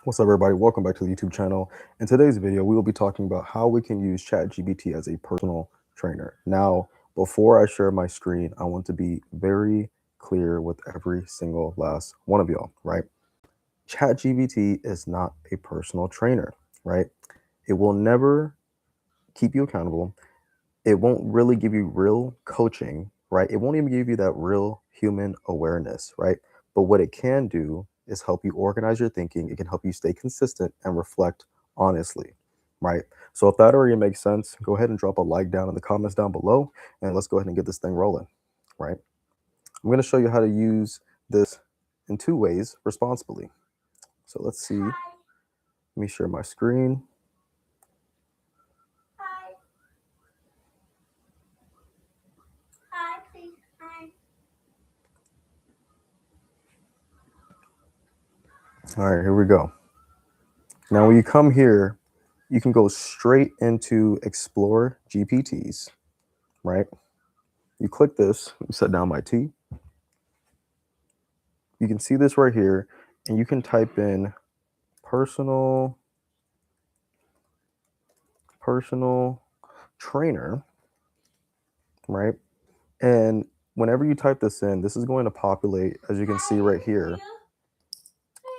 What's up, everybody? Welcome back to the YouTube channel. In today's video, we will be talking about how we can use ChatGPT as a personal trainer. Now, before I share my screen, I want to be very clear with every single last one of y'all, right? ChatGPT is not a personal trainer, right? It will never keep you accountable. It won't really give you real coaching, right? It won't even give you that real human awareness, right? But what it can do is help you organize your thinking. It can help you stay consistent and reflect honestly, right? So if that already makes sense, go ahead and drop a like down in the comments down below, and let's go ahead and get this thing rolling, right? I'm going to show you how to use this in two ways responsibly. So let's see. Let me share my screen. All right, here we go. Now, when you come here, you can go straight into Explore GPTs, right? You click this, you set down my T. You can see this right here, and you can type in personal trainer, right? And whenever you type this in, this is going to populate, as you can see right here,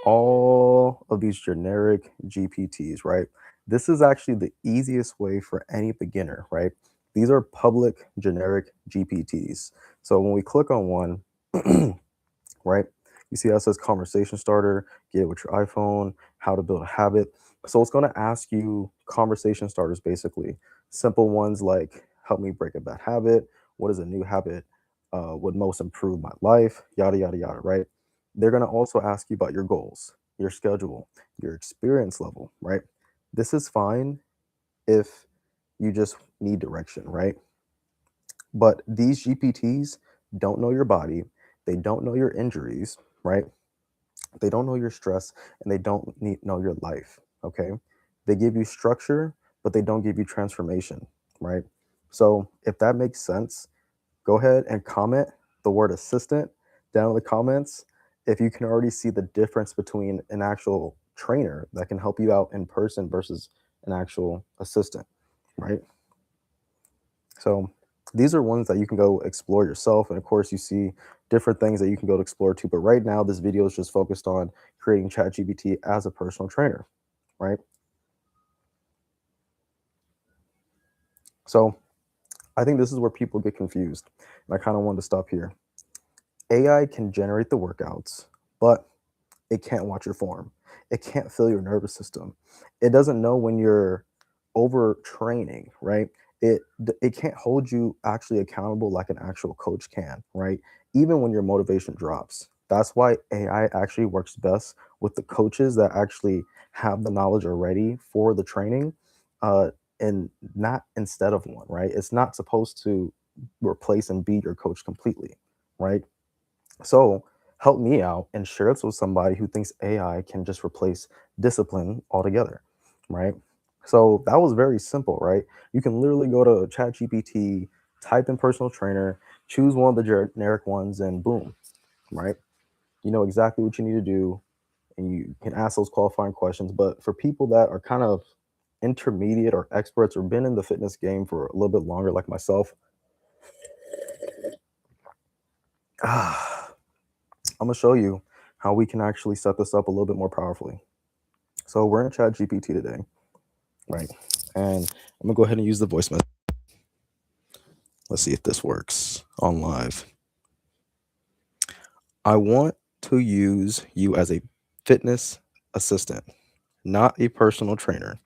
all of these generic GPTs, right? This is actually the easiest way for any beginner, right? These are public generic GPTs. So when we click on one, right, you see how it says conversation starter, get it with your iPhone, how to build a habit. So it's going to ask you conversation starters, basically. Simple ones like help me break a bad habit. What is a new habit? Would most improve my life? Yada, yada, yada, right? They're going to also ask you about your goals, your schedule, your experience level, right? This is fine if you just need direction, right? But these GPTs don't know your body, they don't know your injuries, right? They don't know your stress, and they don't know your life, okay? They give you structure, but they don't give you transformation, right? So if that makes sense, go ahead and comment the word assistant down in the comments if you can already see the difference between an actual trainer that can help you out in person versus an actual assistant, right? So these are ones that you can go explore yourself. And of course, you see different things that you can go to explore too. But right now, this video is just focused on creating ChatGPT as a personal trainer, right? So I think this is where people get confused. And I kind of wanted to stop here. AI can generate the workouts, but it can't watch your form. It can't feel your nervous system. It doesn't know when you're overtraining, right? It can't hold you actually accountable like an actual coach can, right? Even when your motivation drops. That's why AI actually works best with the coaches that actually have the knowledge already for the training, uh, and not instead of one, right? It's not supposed to replace and beat your coach completely, right? So help me out and share this with somebody who thinks AI can just replace discipline altogether, right? So that was very simple, right? You can literally go to ChatGPT, type in personal trainer, choose one of the generic ones, and boom, right? You know exactly what you need to do, and you can ask those qualifying questions. But for people that are kind of intermediate or experts or been in the fitness game for a little bit longer, like myself, I'm gonna show you how we can actually set this up a little bit more powerfully. So we're in ChatGPT today, right? And I'm gonna go ahead and use the voice message. Let's see if this works on live. I want to use you as a fitness assistant, not a personal trainer.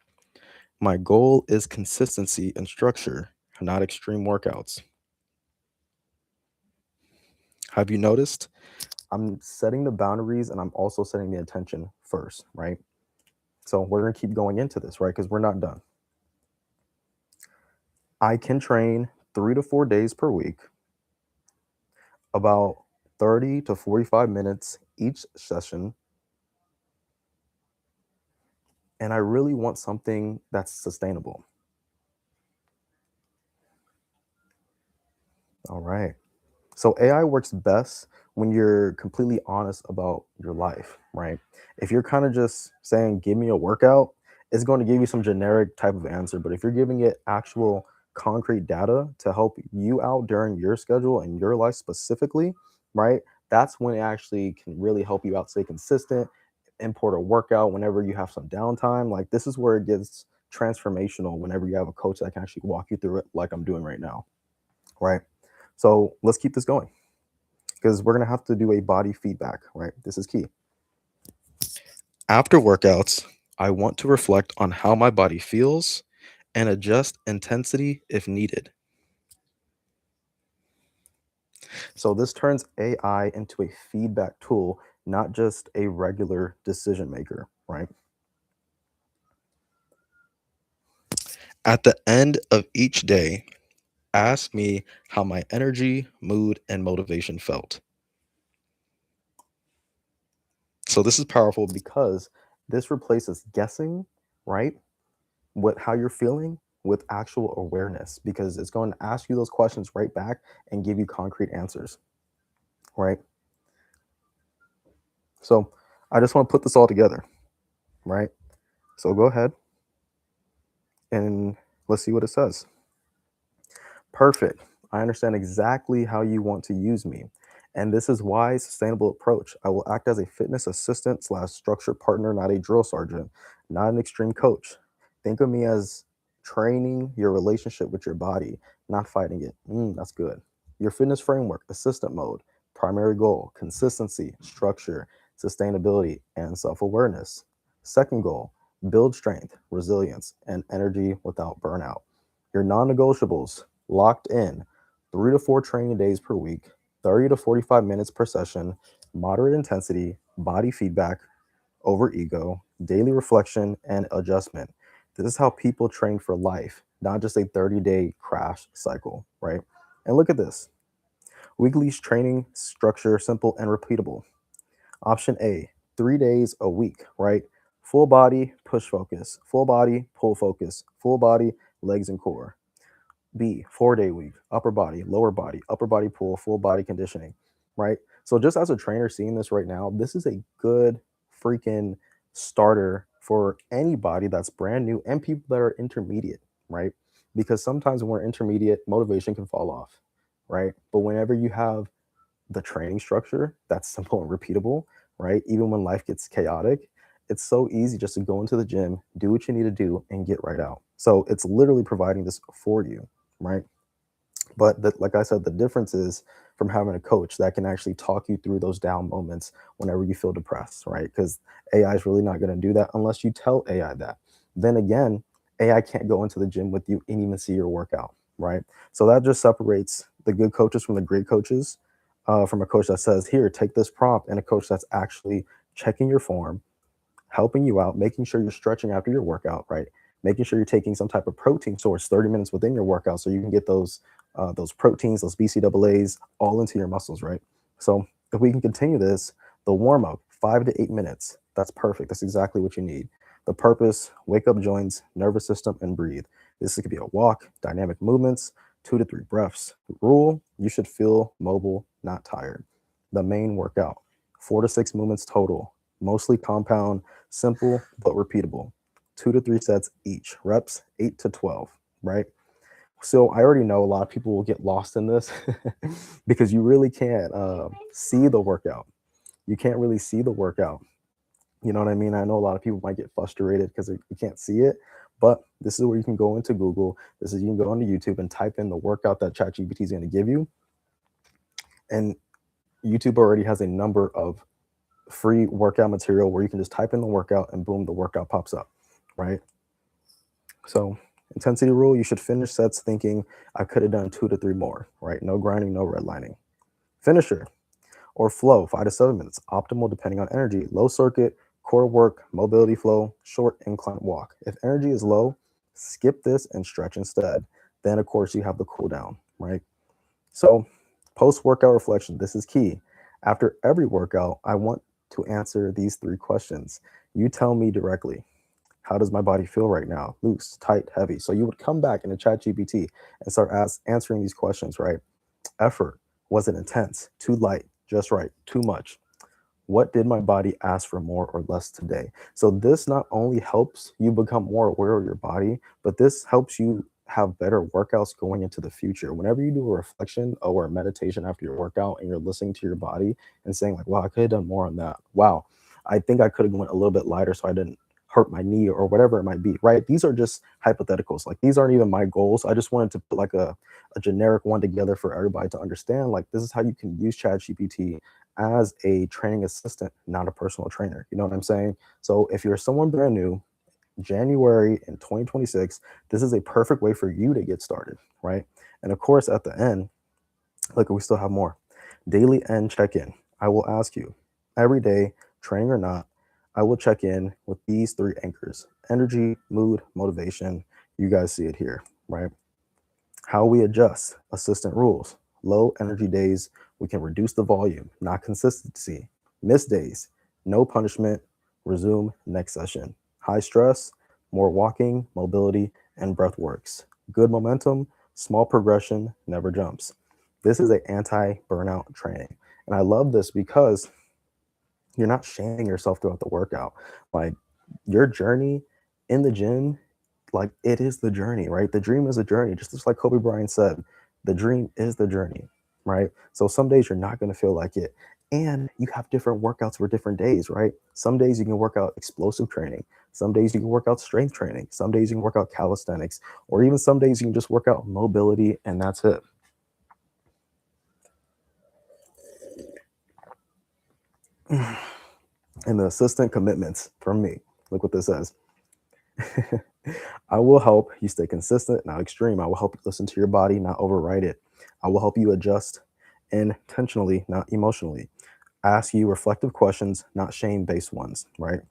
My goal is consistency and structure, not extreme workouts. Have you noticed? I'm setting the boundaries and I'm also setting the intention first, right? So we're gonna keep going into this, right? Because we're not done. I can train 3 to 4 days per week, about 30 to 45 minutes each session. And I really want something that's sustainable. All right. So AI works best when you're completely honest about your life, right? If you're kind of just saying, give me a workout, it's going to give you some generic type of answer. But if you're giving it actual concrete data to help you out during your schedule and your life specifically, right? That's when it actually can really help you out stay consistent, import a workout whenever you have some downtime. Like this is where it gets transformational whenever you have a coach that can actually walk you through it like I'm doing right now, right? So let's keep this going because we're going to have to do a body feedback, right? This is key. After workouts, I want to reflect on how my body feels and adjust intensity if needed. So this turns AI into a feedback tool, not just a regular decision maker, right? At the end of each day, ask me how my energy, mood, and motivation felt. So this is powerful because this replaces guessing, right? What how you're feeling with actual awareness because it's going to ask you those questions right back and give you concrete answers, right? So I just want to put this all together, right? So go ahead and let's see what it says. Perfect. I understand exactly how you want to use me. And this is wise, sustainable approach. I will act as a fitness assistant slash structured partner, not a drill sergeant, not an extreme coach. Think of me as training your relationship with your body, not fighting it. That's good. Your fitness framework, assistant mode, primary goal, consistency, structure, sustainability, and self awareness. Second goal, build strength, resilience, and energy without burnout. Your non negotiables, locked in 3 to 4 training days per week, 30 to 45 minutes per session, moderate intensity, body feedback over ego, daily reflection, and adjustment. This is how people train for life, not just a 30-day crash cycle, right? And look at this weekly training structure, simple and repeatable. Option A, 3 days a week, right? Full body, push focus, full body, pull focus, full body, legs and core. B, 4 day week, upper body pull, full body conditioning, right? So just as a trainer seeing this right now, this is a good freaking starter for anybody that's brand new and people that are intermediate, right? Because sometimes when we're intermediate, motivation can fall off, right? But whenever you have the training structure that's simple and repeatable, right? Even when life gets chaotic, it's so easy just to go into the gym, do what you need to do, and get right out. So it's literally providing this for you, right? But like I said, the difference is from having a coach that can actually talk you through those down moments whenever you feel depressed, right? Because AI is really not going to do that unless you tell AI that. Then again, AI can't go into the gym with you and even see your workout, right? So that just separates the good coaches from the great coaches, from a coach that says, here, take this prompt, and a coach that's actually checking your form, helping you out, making sure you're stretching after your workout, right? Making sure you're taking some type of protein source 30 minutes within your workout so you can get those proteins, those BCAAs, all into your muscles, right? So if we can continue this, the warm up, 5 to 8 minutes, that's perfect. That's exactly what you need. The purpose, wake up joints, nervous system, and breathe. This could be a walk, dynamic movements, 2 to 3 breaths. Rule, you should feel mobile, not tired. The main workout, 4 to 6 movements total, mostly compound, simple but repeatable. 2 to 3 sets each, reps 8 to 12, right? So I already know a lot of people will get lost in this because you really can't see the workout. You can't really see the workout. You know what I mean? I know a lot of people might get frustrated because you can't see it, but this is where you can go into Google. This is you can go onto YouTube and type in the workout that ChatGPT is going to give you, and YouTube already has a number of free workout material where you can just type in the workout and boom, the workout pops up, right? So intensity rule, you should finish sets thinking I could have done 2 to 3 more, right? No grinding, no redlining. Finisher or flow, 5 to 7 minutes, optimal depending on energy. Low circuit, core work, mobility flow, short incline walk. If energy is low, skip this and stretch instead. Then of course you have the cool down, right? So post workout reflection, this is key. After every workout, I want to answer these 3 questions. You tell me directly. How does my body feel right now? Loose, tight, heavy. So you would come back in a chat GPT and start answering these questions, right? Effort. Was it intense? Too light? Just right? Too much? What did my body ask for more or less today? So this not only helps you become more aware of your body, but this helps you have better workouts going into the future. Whenever you do a reflection or a meditation after your workout and you're listening to your body and saying like, wow, I could have done more on that. Wow, I think I could have went a little bit lighter so I didn't hurt my knee or whatever it might be, right? These are just hypotheticals. Like these aren't even my goals. I just wanted to put like a generic one together for everybody to understand. Like this is how you can use ChatGPT as a training assistant, not a personal trainer. You know what I'm saying? So if you're someone brand new, January in 2026, this is a perfect way for you to get started, right? And of course, at the end, look, we still have more. Daily end check in. I will ask you every day, training or not, I will check in with these three anchors: energy, mood, motivation. You guys see it here, right? How we adjust assistant rules. Low energy days, we can reduce the volume, not consistency. Miss days, no punishment, resume next session. High stress, more walking, mobility, and breath works. Good momentum, small progression, never jumps. This is an anti burnout training. And I love this because you're not shaming yourself throughout the workout. Like your journey in the gym, like it is the journey, right? The dream is a journey, just like Kobe Bryant said, the dream is the journey, right? So some days you're not going to feel like it. And you have different workouts for different days, right? Some days you can work out explosive training. Some days you can work out strength training. Some days you can work out calisthenics, or even some days you can just work out mobility and that's it. And the assistant commitments from me. Look what this says. I will help you stay consistent, not extreme. I will help you listen to your body, not override it. I will help you adjust intentionally, not emotionally. Ask you reflective questions, not shame based ones, right?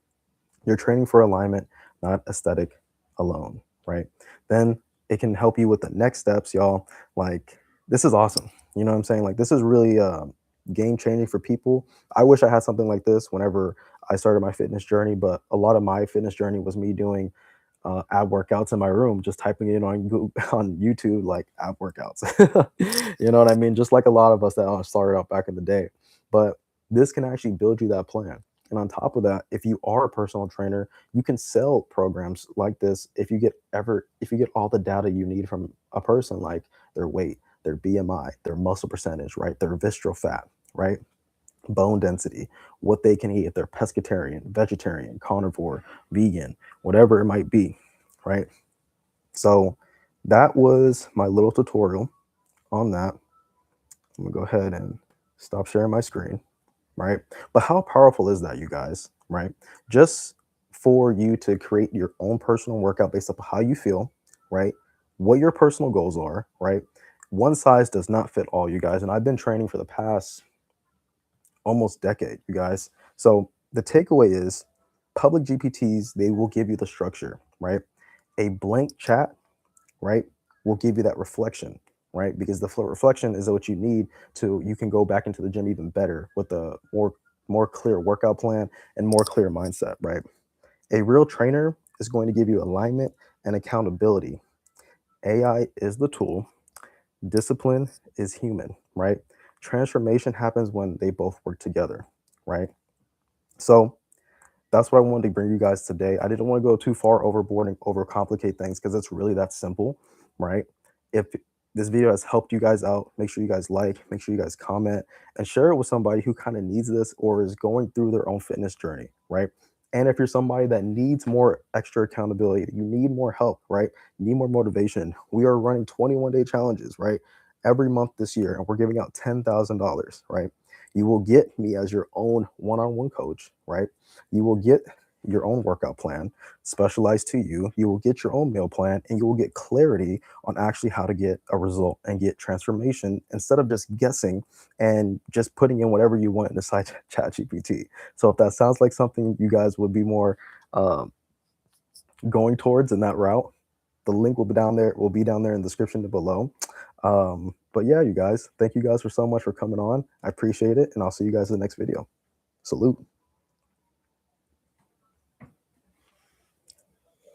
You're training for alignment, not aesthetic alone, right? Then it can help you with the next steps, y'all. Like, this is awesome. You know what I'm saying? Like, this is really game changing for people. I wish I had something like this whenever I started my fitness journey, but a lot of my fitness journey was me doing ab workouts in my room, just typing it on on YouTube, like ab workouts. You know what I mean? Just like a lot of us that started out back in the day. But this can actually build you that plan. And on top of that, if you are a personal trainer, you can sell programs like this if you get all the data you need from a person, like their weight, their BMI, their muscle percentage, right? Their visceral fat, right? Bone density, what they can eat, if they're pescatarian, vegetarian, carnivore, vegan, whatever it might be, right? So that was my little tutorial on that. I'm gonna go ahead and stop sharing my screen, right? But how powerful is that, you guys, right? Just for you to create your own personal workout based upon how you feel, right? What your personal goals are, right? One size does not fit all, you guys. And I've been training for the past almost decade, you guys. So the takeaway is public GPTs, they will give you the structure, right? A blank chat, right, will give you that reflection, right? Because the flow reflection is what you need to you can go back into the gym even better with a more clear workout plan and more clear mindset, right? A real trainer is going to give you alignment and accountability. AI is the tool, discipline is human, right? Transformation happens when they both work together, right? So that's what I wanted to bring you guys today. I didn't want to go too far overboard and overcomplicate things because it's really that simple, right? If this video has helped you guys out, make sure you guys like, make sure you guys comment, and share it with somebody who kind of needs this or is going through their own fitness journey, right? And if you're somebody that needs more extra accountability, you need more help, right? You need more motivation. We are running 21-day challenges, right? Every month this year, and we're giving out $10,000, right? You will get me as your own one-on-one coach, right? You will get your own workout plan specialized to you. You will get your own meal plan and you will get clarity on actually how to get a result and get transformation instead of just guessing and just putting in whatever you want inside ChatGPT. So if that sounds like something you guys would be more um, going towards in that route, the link will be down there. Will be down there in the description below. But yeah, you guys, thank you guys for so much for coming on. I appreciate it, and I'll see you guys in the next video. Salute.